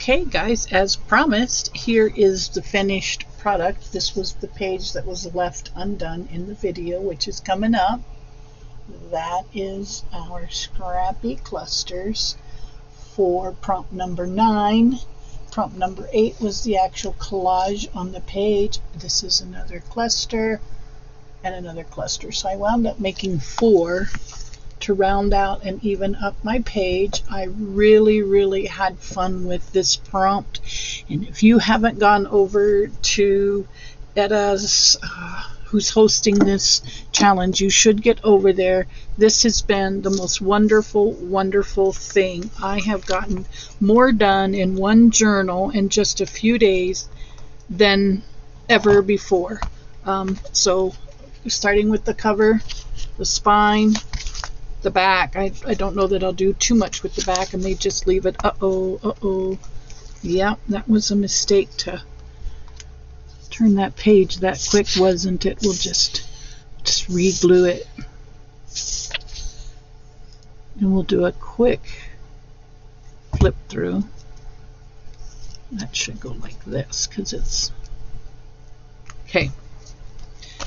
Okay guys, as promised, here is the finished product. This was the page that was left undone in the video, which is coming up. That is our Scrappy clusters for prompt number 9. Prompt number 8 was the actual collage on the page. This is another cluster and another cluster. So I wound up making 4 to round out and even up my page. I really had fun with this prompt, and if you haven't gone over to Edda's, who's hosting this challenge, you should get over there. This has been the most wonderful thing. I have gotten more done in one journal in just a few days than ever before. So starting with the cover, the spine, the back. I don't know that I'll do too much with the back. I may just leave it. Yeah, that was a mistake to turn that page that quick, wasn't it? We'll just re-glue it, and we'll do a quick flip through. That should go like this because it's okay.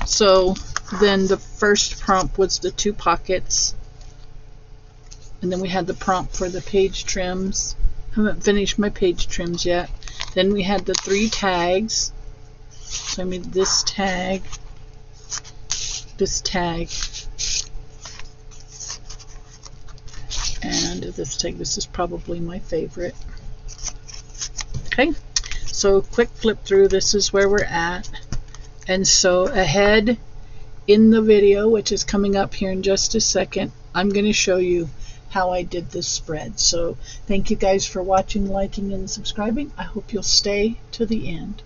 So then the first prompt was the 2 pockets. And then we had the prompt for the page trims. I haven't finished my page trims yet. Then we had the 3 tags. So I made this tag, and this tag. This is probably my favorite. Okay, so quick flip through. This is where we're at. And so ahead in the video, which is coming up here in just a second, I'm going to show you how I did this spread. So thank you guys for watching, liking, and subscribing. I hope you'll stay to the end.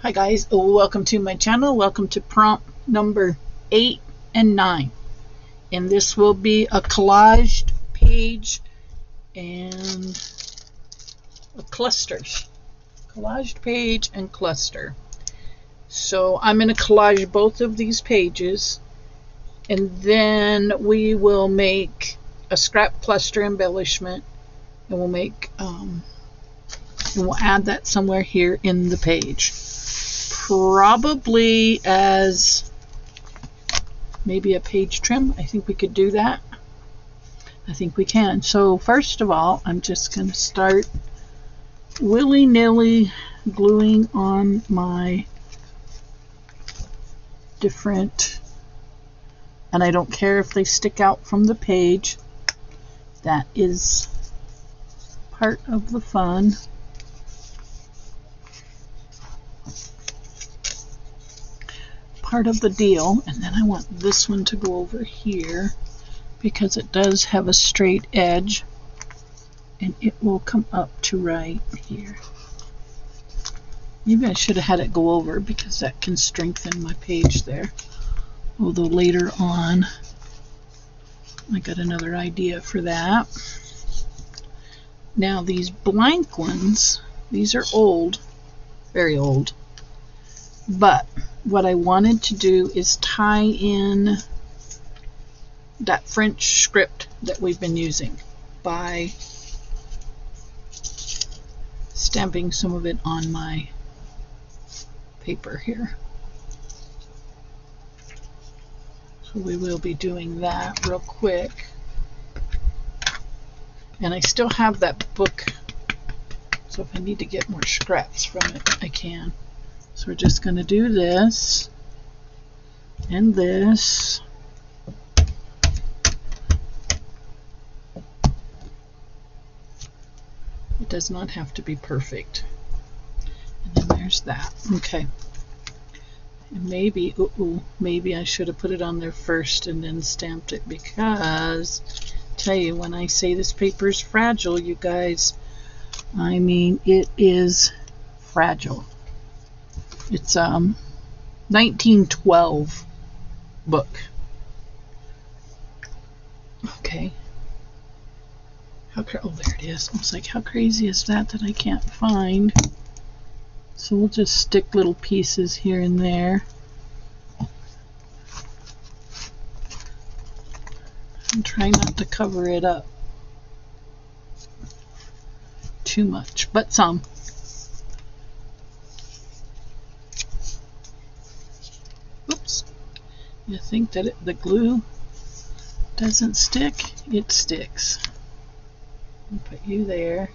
Hi guys, welcome to my channel. Welcome to prompt number 8 and 9. And this will be a collaged page and a clusters. Collaged page and cluster. So I'm going to collage both of these pages, and then we will make a scrap cluster embellishment, and we'll make and we'll add that somewhere here in the page, probably as maybe a page trim. I think we could do that. I think we can. So first of all, I'm just going to start willy-nilly gluing on my different, and I don't care if they stick out from the page. That is part of the fun. Part of the deal. And then I want this one to go over here because it does have a straight edge, and it will come up to right here. Maybe I should have had it go over because that can strengthen my page there. Although later on, I got another idea for that. Now these blank ones, these are old, very old. But what I wanted to do is tie in that French script that we've been using by stamping some of it on my paper here. So we will be doing that real quick. And I still have that book, so if I need to get more scraps from it, I can. So we're just going to do this and this. It does not have to be perfect. And then there's that. Okay. And maybe, maybe I should have put it on there first and then stamped it, because tell you, when I say this paper is fragile, you guys, I mean it is fragile. It's 1912 book. Okay. Oh, there it is. I was like, how crazy is that I can't find? So we'll just stick little pieces here and there. And try not to cover it up. too much, but some. Oops. You think that the glue doesn't stick? It sticks. I'll put you there,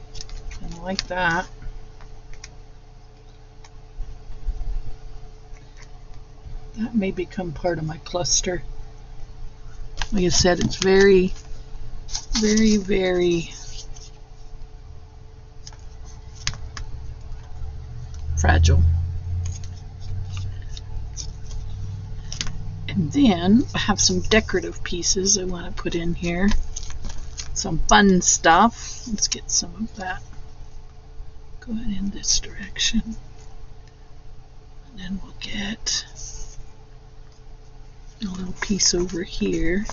kind of like that. That may become part of my cluster. Like I said, it's very, very, very fragile. And then I have some decorative pieces I want to put in here. Some fun stuff. Let's get some of that going in this direction. And then we'll get a little piece over here.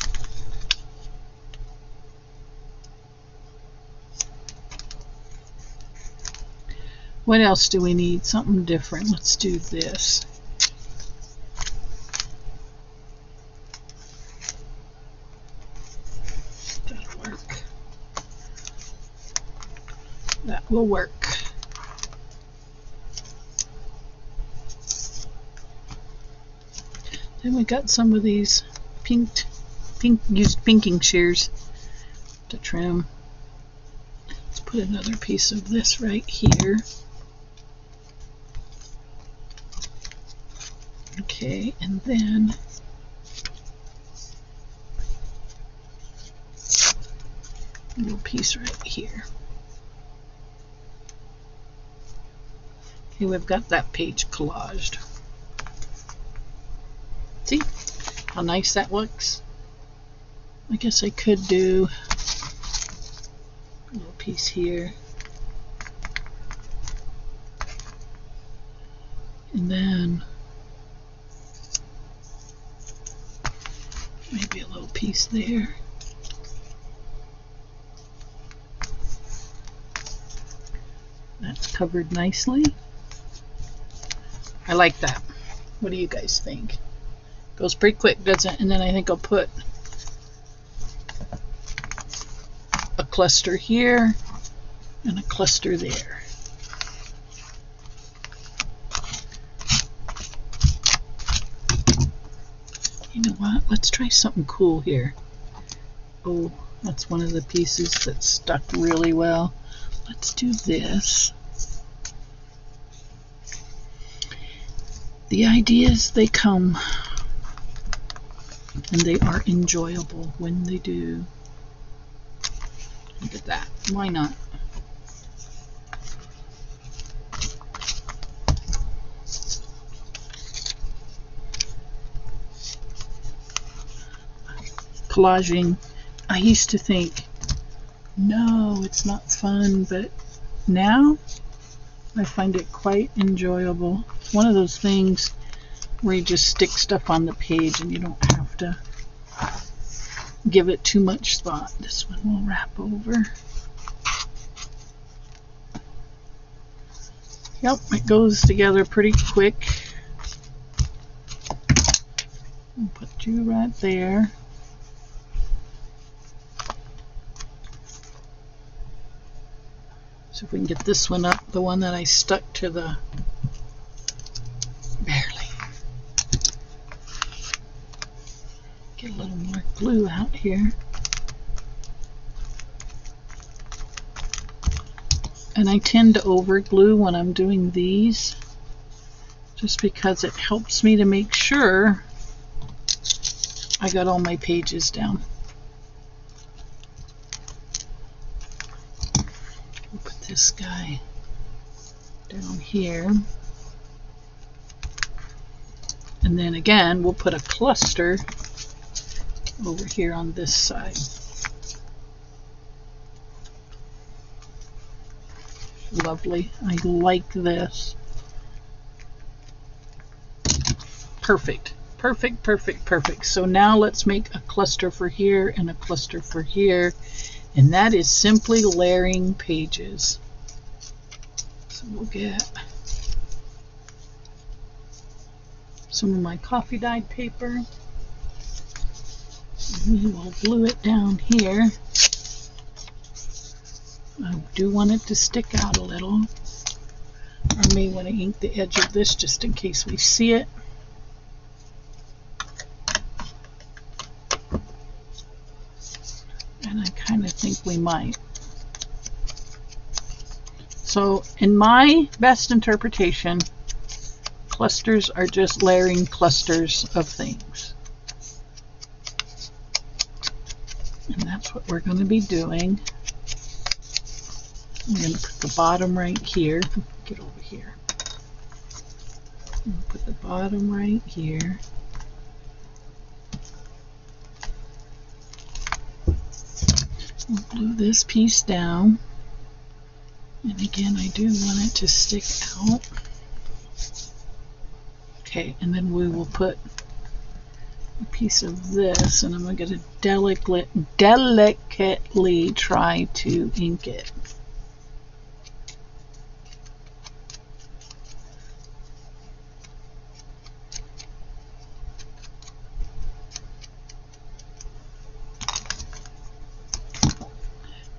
What else do we need? Something different. Let's do this. That'll work. That will work. Then we got some of these used pinking shears to trim. Let's put another piece of this right here. Okay, and then a little piece right here. Okay, we've got that page collaged. See how nice that looks? I guess I could do a little piece here. And then maybe a little piece there. That's covered nicely. I like that. What do you guys think? Goes pretty quick, doesn't it? And then I think I'll put a cluster here and a cluster there. You know what? Let's try something cool here. Oh, that's one of the pieces that stuck really well. Let's do this. The ideas, they come, and they are enjoyable when they do. Look at that. Why not? Collaging, I used to think, no, it's not fun, but now I find it quite enjoyable. It's one of those things where you just stick stuff on the page and you don't have to give it too much thought. This one will wrap over. Yep, it goes together pretty quick. I'll put you right there. So if we can get this one up, the one that I stuck to the, barely. Get a little more glue out here. And I tend to over glue when I'm doing these, just because it helps me to make sure I got all my pages down. We'll put this guy down here. And then again, we'll put a cluster over here on this side. Lovely. I like this. Perfect. Perfect, perfect, perfect. So now let's make a cluster for here and a cluster for here. And that is simply layering pages. So we'll get some of my coffee dyed paper. We will glue it down here. I do want it to stick out a little. I may want to ink the edge of this just in case we see it. And I kind of think we might. So in my best interpretation, clusters are just layering clusters of things. And that's what we're going to be doing. I'm going to put the bottom right here. Get over here. Put the bottom right here. We'll glue this piece down. And again, I do want it to stick out. Okay, and then we will put a piece of this, and I'm going to delicately try to ink it.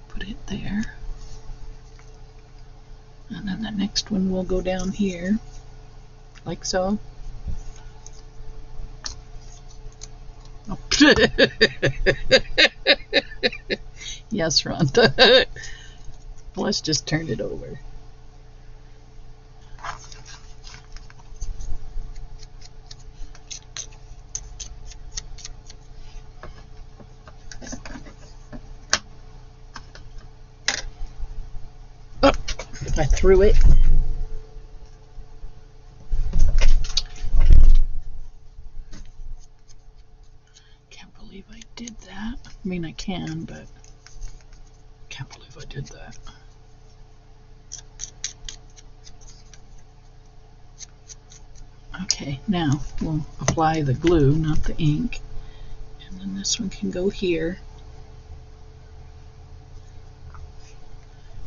Put it there. And then the next one will go down here, like so. Oh. Yes, Rhonda. Let's just turn it over. Oh, I threw it. Can't believe I did that. I mean, I can, but can't believe I did that. Okay, now we'll apply the glue, not the ink. And then this one can go here.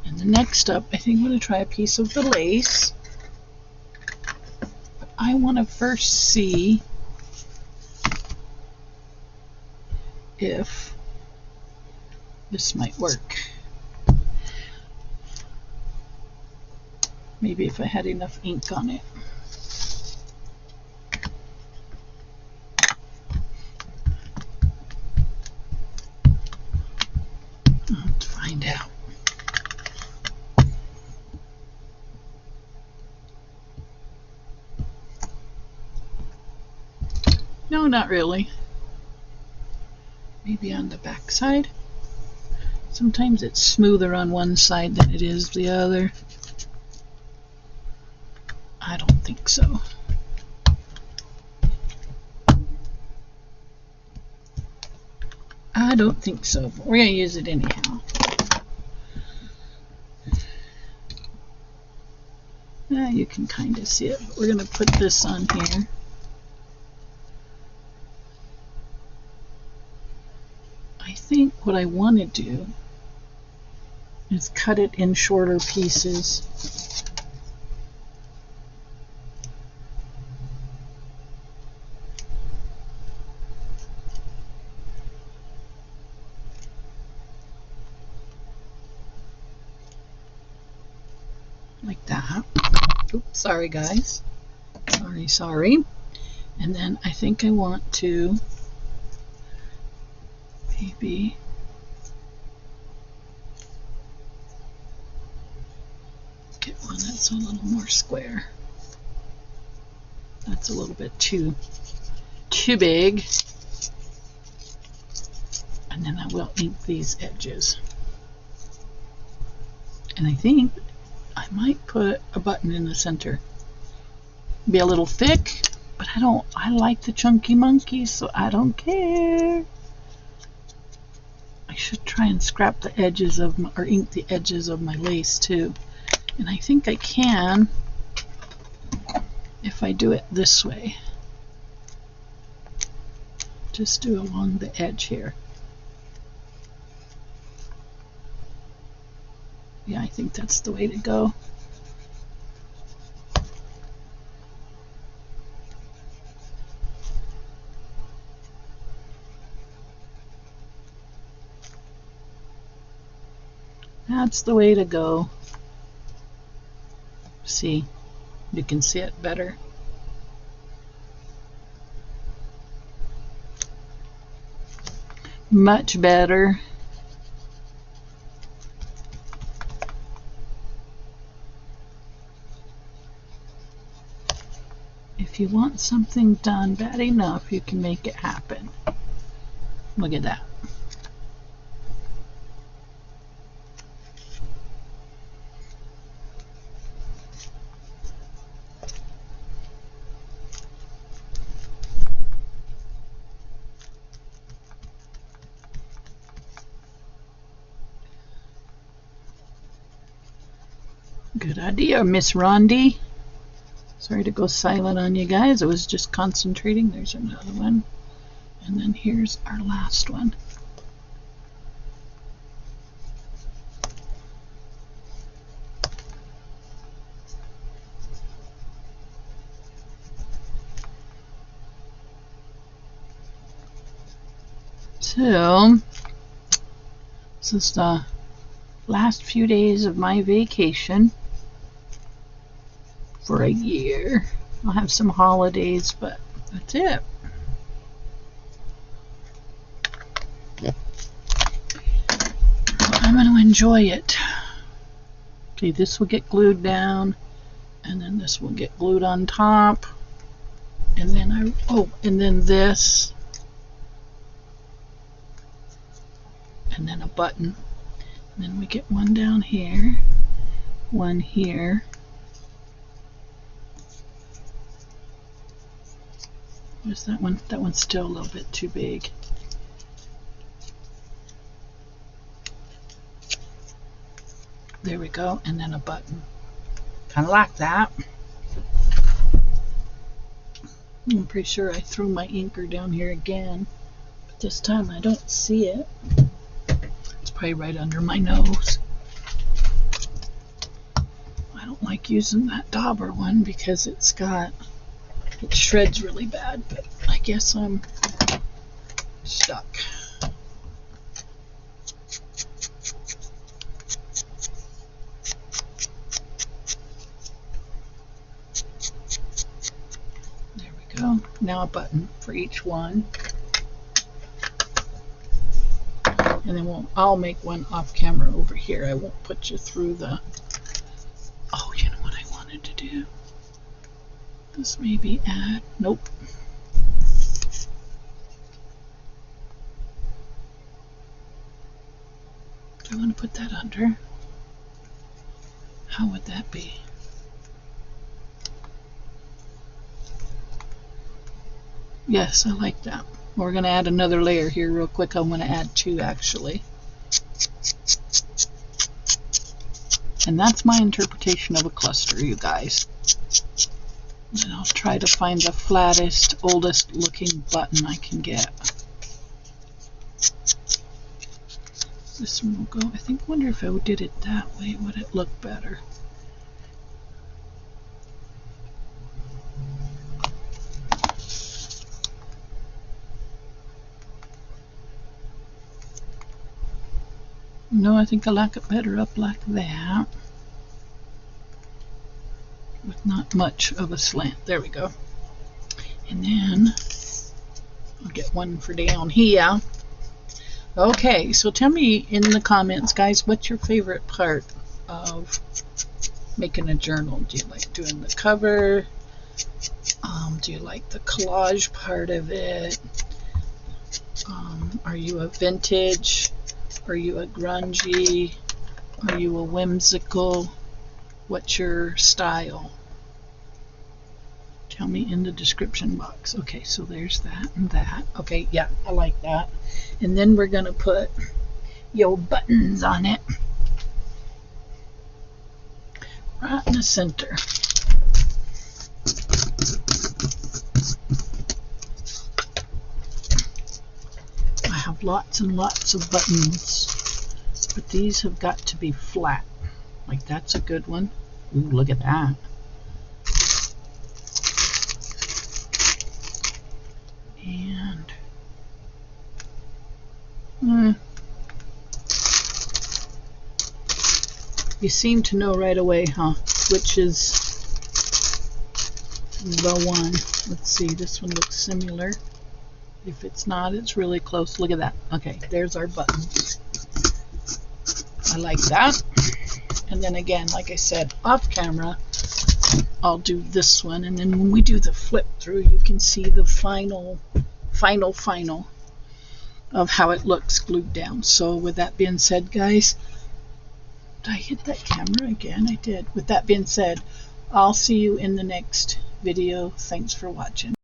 And the next up, I think I'm going to try a piece of the lace. But I want to first see if this might work. Maybe if I had enough ink on it. Let's find out. No, not really. Maybe on the back side. Sometimes it's smoother on one side than it is the other. I don't think so. I don't think so, but we're going to use it anyhow. Now you can kind of see it, but we're going to put this on here. I think what I want to do is cut it in shorter pieces. Like that. Oops, sorry guys. Sorry. And then I think I want to maybe get one that's a little more square. That's a little bit too big. And then I will ink these edges. And I think I might put a button in the center. Be a little thick, but I like the chunky monkeys, so I don't care. I should try and scrap the edges of or ink the edges of my lace too. And I think I can if I do it this way. Just do along the edge here. Yeah, I think that's the way to go. That's the way to go. See, you can see it better. Much better. If you want something done bad enough, you can make it happen. Look at that. Good idea, Miss Rondi. Sorry to go silent on you guys. I was just concentrating. There's another one. And then here's our last one. So, this is the last few days of my vacation for a year. I'll have some holidays, but that's it. I'm going to enjoy it. Okay, this will get glued down, and then this will get glued on top, and then and then this, and then a button. And then we get one down here, one here. Where's that one? That one's still a little bit too big. There we go, and then a button. Kind of like that. I'm pretty sure I threw my inker down here again, but this time I don't see it. It's probably right under my nose. I don't like using that dauber one because it shreds really bad, but I guess I'm stuck. There we go. Now a button for each one. And then I'll make one off camera over here. I won't put you through the... Oh, you know what I wanted to do? This maybe add... Nope. Do I want to put that under? How would that be? Yes, I like that. We're going to add another layer here real quick. I'm going to add two actually. And that's my interpretation of a cluster, you guys. And I'll try to find the flattest, oldest looking button I can get. This one will go, I wonder if I did it that way, would it look better? No, I think I like it better up like that, with not much of a slant. There we go. And then I'll get one for down here. Okay, so tell me in the comments, guys, what's your favorite part of making a journal? Do you like doing the cover? Do you like the collage part of it? Are you a vintage? Are you a grungy? Are you a whimsical? What's your style? Tell me in the description box. Okay, so there's that and that. Okay, yeah, I like that. And then we're going to put your buttons on it. Right in the center. I have lots and lots of buttons, but these have got to be flat. Like that's a good one. Ooh, look at that. And You seem to know right away, huh? Which is the one. Let's see, this one looks similar. If it's not, it's really close. Look at that. Okay, there's our button. I like that. And then again, like I said, off camera, I'll do this one. And then when we do the flip through, you can see the final of how it looks glued down. So with that being said, guys, did I hit that camera again? I did. With that being said, I'll see you in the next video. Thanks for watching.